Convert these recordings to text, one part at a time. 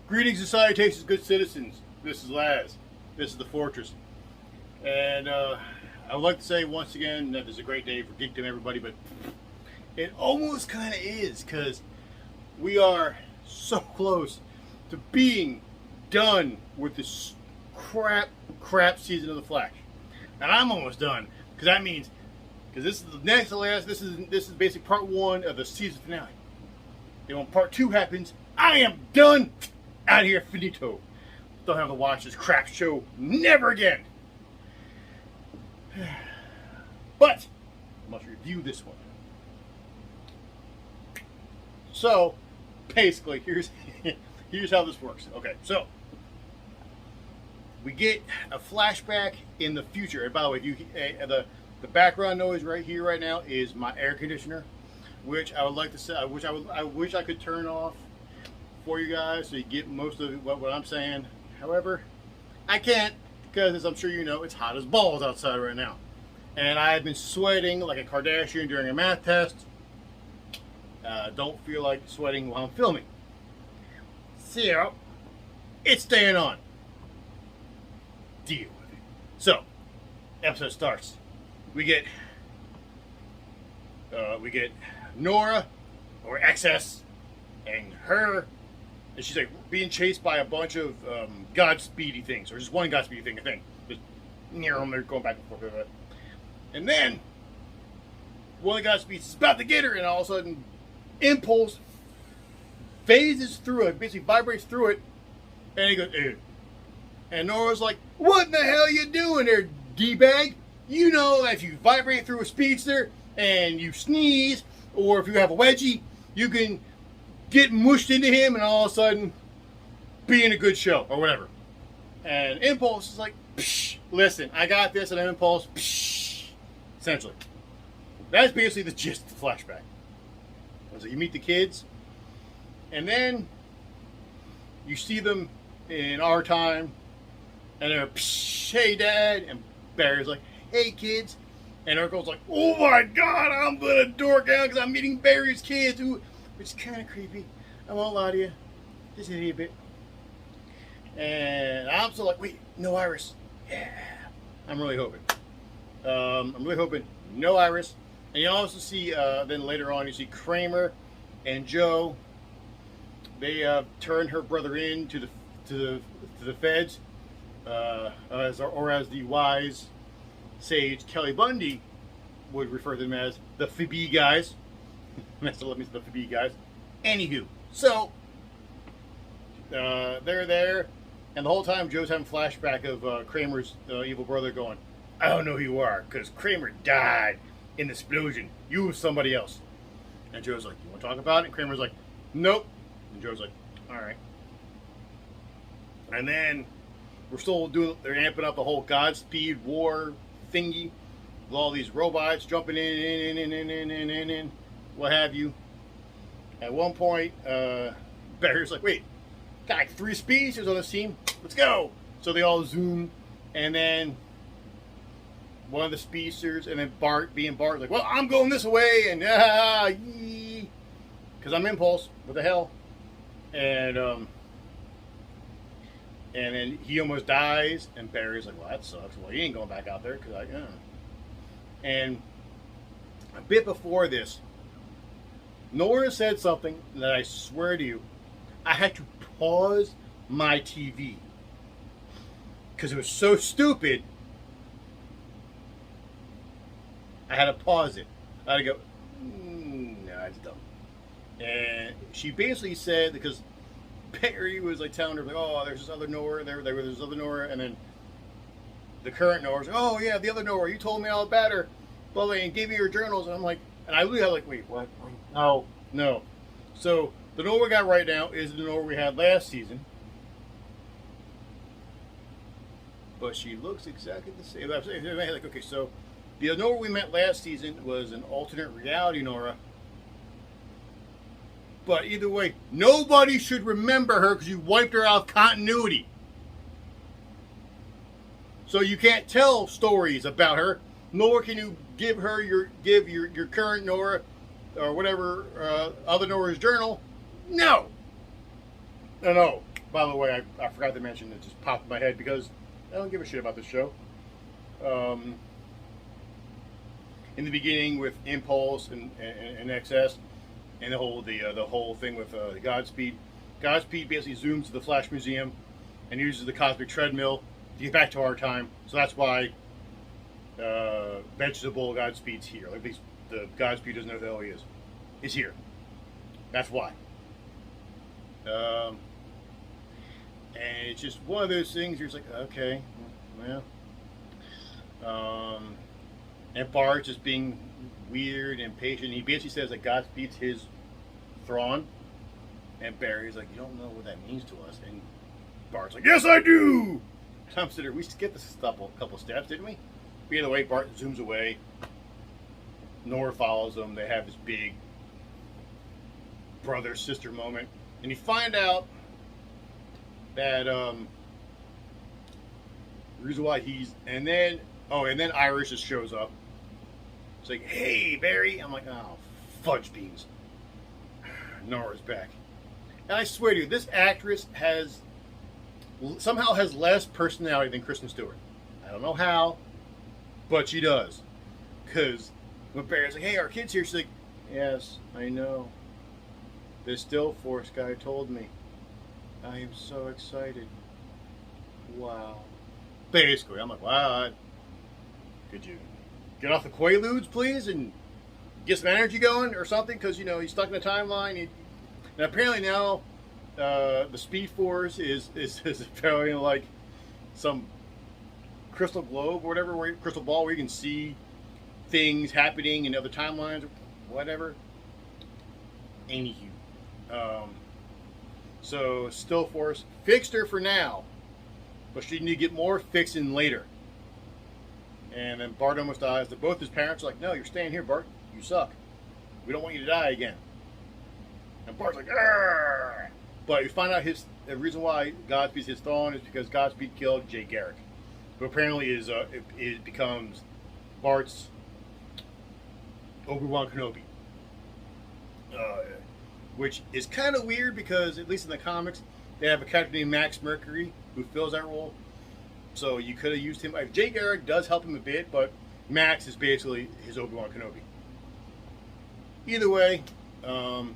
Greetings and salutations, good citizens. This is Laz. This is the Fortress. And I would like to say once again that this is a great day for Geekdom, everybody, but it almost kind of is, because we are so close to being done with this crap season of The Flash. And I'm almost done, because that means, because this is the next to last, this is basically part one of the season finale. And when part two happens, I am done. Out of here, finito. Don't have to watch this crap show never again. But I must review this one. So basically, here's how this works. Okay, so we get a flashback in the future. And by the way, the background noise right here, right now, is my air conditioner, which I would like to say, I wish I could turn off for you guys so you get most of what I'm saying. However, I can't, because as I'm sure you know, it's hot as balls outside right now. And I've been sweating like a Kardashian during a math test. Don't feel like sweating while I'm filming. So, it's staying on. Deal with it. So, episode starts. We get Nora, or XS, and her. And she's like being chased by a bunch of Godspeedy things, or just one Godspeedy thing, I think. Just near them, they're going back and forth with it. And then one of the Godspeeds is about to get her, and all of a sudden, Impulse phases through it, basically vibrates through it, and he goes, ew. And Nora's like, "What in the hell are you doing there, D-bag? You know that if you vibrate through a speedster and you sneeze, or if you have a wedgie, you can get mushed into him and all of a sudden be in a good show," or whatever. And Impulse is like, "Psh, listen, I got this," and Impulse, psh, essentially. That's basically the gist of the flashback. So you meet the kids, and then you see them in our time, and they're, "Psh, hey dad," and Barry's like, "Hey kids," and Urkel's like, "Oh my god, I'm gonna dork out because I'm meeting Barry's kids," which is kind of creepy. I won't lie to you, just a bit. And I'm still like, wait, no Iris. Yeah, I'm really hoping. No Iris. And you also see, then later on, you see Kramer and Joe. They turn her brother in to the feds, as the wise sage Kelly Bundy would refer to them as the Phoebe guys. That's what means, the Phoebe guys. Anywho, so they're there, and the whole time Joe's having a flashback of Kramer's evil brother going, "I don't know who you are, because Kramer died in the explosion. You was somebody else." And Joe's like, "You want to talk about it?" And Kramer's like, "Nope." And Joe's like, "All right." And then they're amping up the whole Godspeed war thingy with all these robots jumping in, what have you. At one point, Barry's like, "Wait, got like 3 speedsters on this team. Let's go." So they all zoom, and then one of the speedsters, and then Bart, like, "Well, I'm going this way," and because I'm Impulse. What the hell? And then he almost dies, and Barry's like, "Well, that sucks. Well, he ain't going back out there," because And a bit before this, Nora said something that I swear to you, I had to pause my TV because it was so stupid. I had to pause it. I had to go, no, that's dumb. And she basically said, because Barry was like telling her, like, "Oh, there's this other Nora, there's this other Nora," and then the current Nora's like, "Oh yeah, the other Nora, you told me all about her, well, and gave me your journals," and I'm like, and I really had like, wait, what? No. So the Nora we got right now is the Nora we had last season, but she looks exactly the same. Like, okay, so the Nora we met last season was an alternate reality Nora. But either way, nobody should remember her because you wiped her out of continuity. So you can't tell stories about her, nor can you give your current Nora or whatever other Nora's journal. No. By by the way, I forgot to mention, it just popped in my head because I don't give a shit about this show. In the beginning with Impulse and Excess, and the whole thing with Godspeed. Godspeed basically zooms to the Flash Museum and uses the cosmic treadmill to get back to our time. So that's why Vegetable Godspeed's here. Like the Godspeed doesn't know who the hell he is. He's here. That's why. And it's just one of those things. You're just like, okay, well. And Bart just being weird and patient. He basically says that Godspeed's his Thrawn. And Barry's like, you don't know what that means to us. And Bart's like, yes, I do. I'm sitting there. We skipped this couple steps, didn't we? But either way, Bart zooms away. Nora follows them. They have this big brother-sister moment. And you find out that the reason why and then Iris just shows up. It's like, hey, Barry. I'm like, oh, fudge beans. Nora's back. And I swear to you, this actress somehow has less personality than Kristen Stewart. I don't know how, but she does. Because when Barry's like, hey, our kid's here, she's like, yes, I know. The Still Force guy told me. I am so excited. Wow. Basically, I'm like, wow. Could you get off the Quaaludes, please, and get some energy going or something? Because, he's stuck in the timeline. And apparently now the Speed Force is apparently like some crystal globe or whatever, crystal ball where you can see things happening in other timelines or whatever. Anywho. So Still Force fixed her for now, but she need to get more fixing later. And then Bart almost dies. Both his parents are like, no, you're staying here, Bart. You suck. We don't want you to die again. And Bart's like, argh! But you find out the reason why Godspeed's his Thrawn is because Godspeed killed Jay Garrick, who apparently it becomes Bart's Obi-Wan Kenobi. Which is kind of weird because, at least in the comics, they have a character named Max Mercury who fills that role. So you could have used him. Jay Garrick does help him a bit, but Max is basically his Obi-Wan Kenobi. Either way, you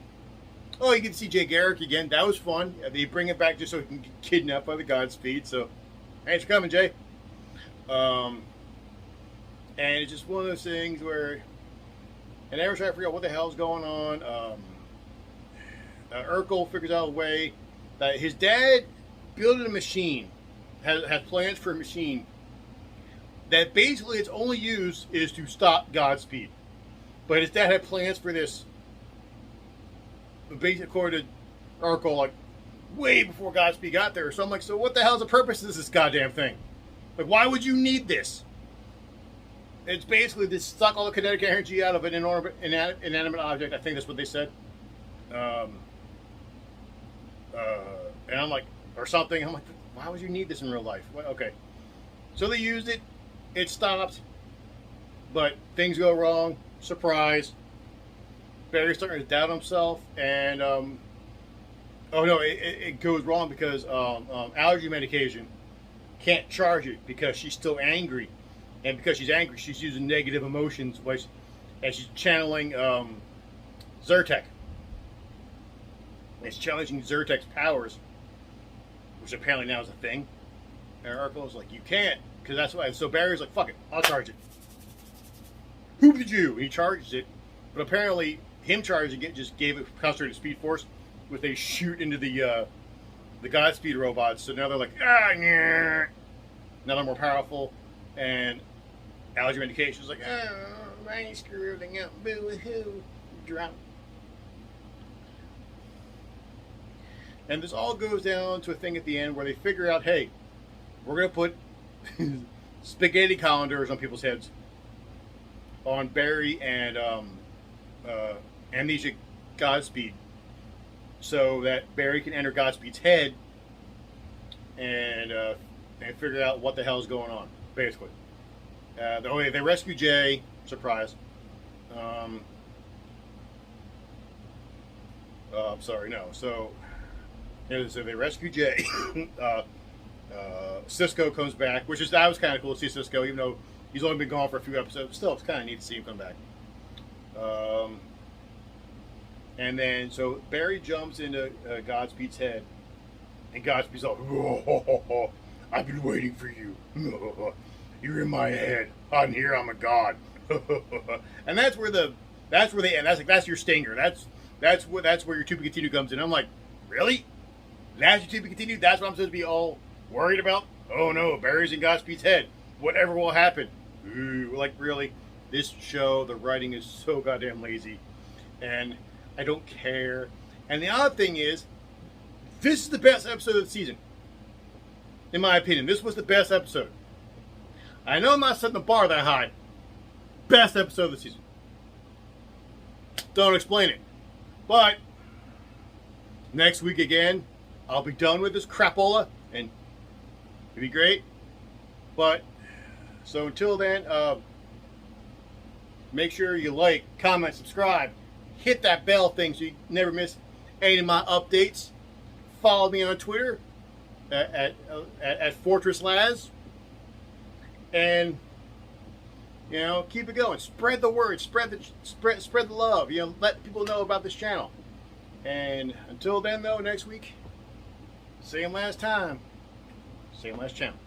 get to see Jay Garrick again. That was fun. They bring it back just so he can get kidnapped by the Godspeed. So, thanks for coming, Jay. And it's just one of those things where, and everyone's trying to figure out what the hell's going on. Urkel figures out a way that his dad built a machine, has plans for a machine that basically its only use is to stop Godspeed. But his dad had plans for this, basically according to Urkel, like way before Godspeed got there. So I'm like, so what the hell's the purpose of this goddamn thing? Like, why would you need this? It's basically to suck all the kinetic energy out of an inanimate object. I think that's what they said. And I'm like, or something. I'm like, why would you need this in real life? Well, okay. So they used it. It stopped. But things go wrong. Surprise. Barry's starting to doubt himself. And, it goes wrong because allergy medication can't charge it because she's still angry. And because she's angry, she's using negative emotions as she's channeling Zyrtec. It's challenging Zyrtec's powers, which apparently now is a thing. And Urkel's like, you can't, because that's why. So Barry's like, fuck it, I'll charge it. Who did you? And he charges it, but apparently him charging it just gave it concentrated Speed Force, which they shoot into the Godspeed robots. So now they're like, yeah. Now they're more powerful, and allergy medication is like, I ain't screw everything up, boo-hoo, drop. And this all goes down to a thing at the end where they figure out, hey, we're going to put spaghetti colanders on people's heads. On Barry and amnesic Godspeed. So that Barry can enter Godspeed's head and figure out what the hell is going on, basically. They rescue Jay. Surprise. I'm sorry, no. So So they rescue Jay. Cisco comes back, that was kind of cool to see Cisco, even though he's only been gone for a few episodes. Still, it's kind of neat to see him come back. And then, so Barry jumps into Godspeed's head, and Godspeed's all, oh, I've been waiting for you. You're in my head. I'm here. I'm a god. And that's where they end. That's your stinger. That's where your to be continued comes in. I'm like, really? That's your to be continued? That's what I'm supposed to be all worried about? Oh no, Barry's in Godspeed's head. Whatever will happen. Ooh, like really? This show, the writing is so goddamn lazy. And I don't care. And the odd thing is, this is the best episode of the season. In my opinion, this was the best episode. I know I'm not setting the bar that high. Best episode of the season. Don't explain it. But next week again, I'll be done with this crapola, and it'll be great. But so until then, make sure you like, comment, subscribe, hit that bell thing so you never miss any of my updates. Follow me on Twitter at Fortress Laz, and keep it going. Spread the word. Spread the love. Let people know about this channel. And until then, though, next week, same last time, same last channel.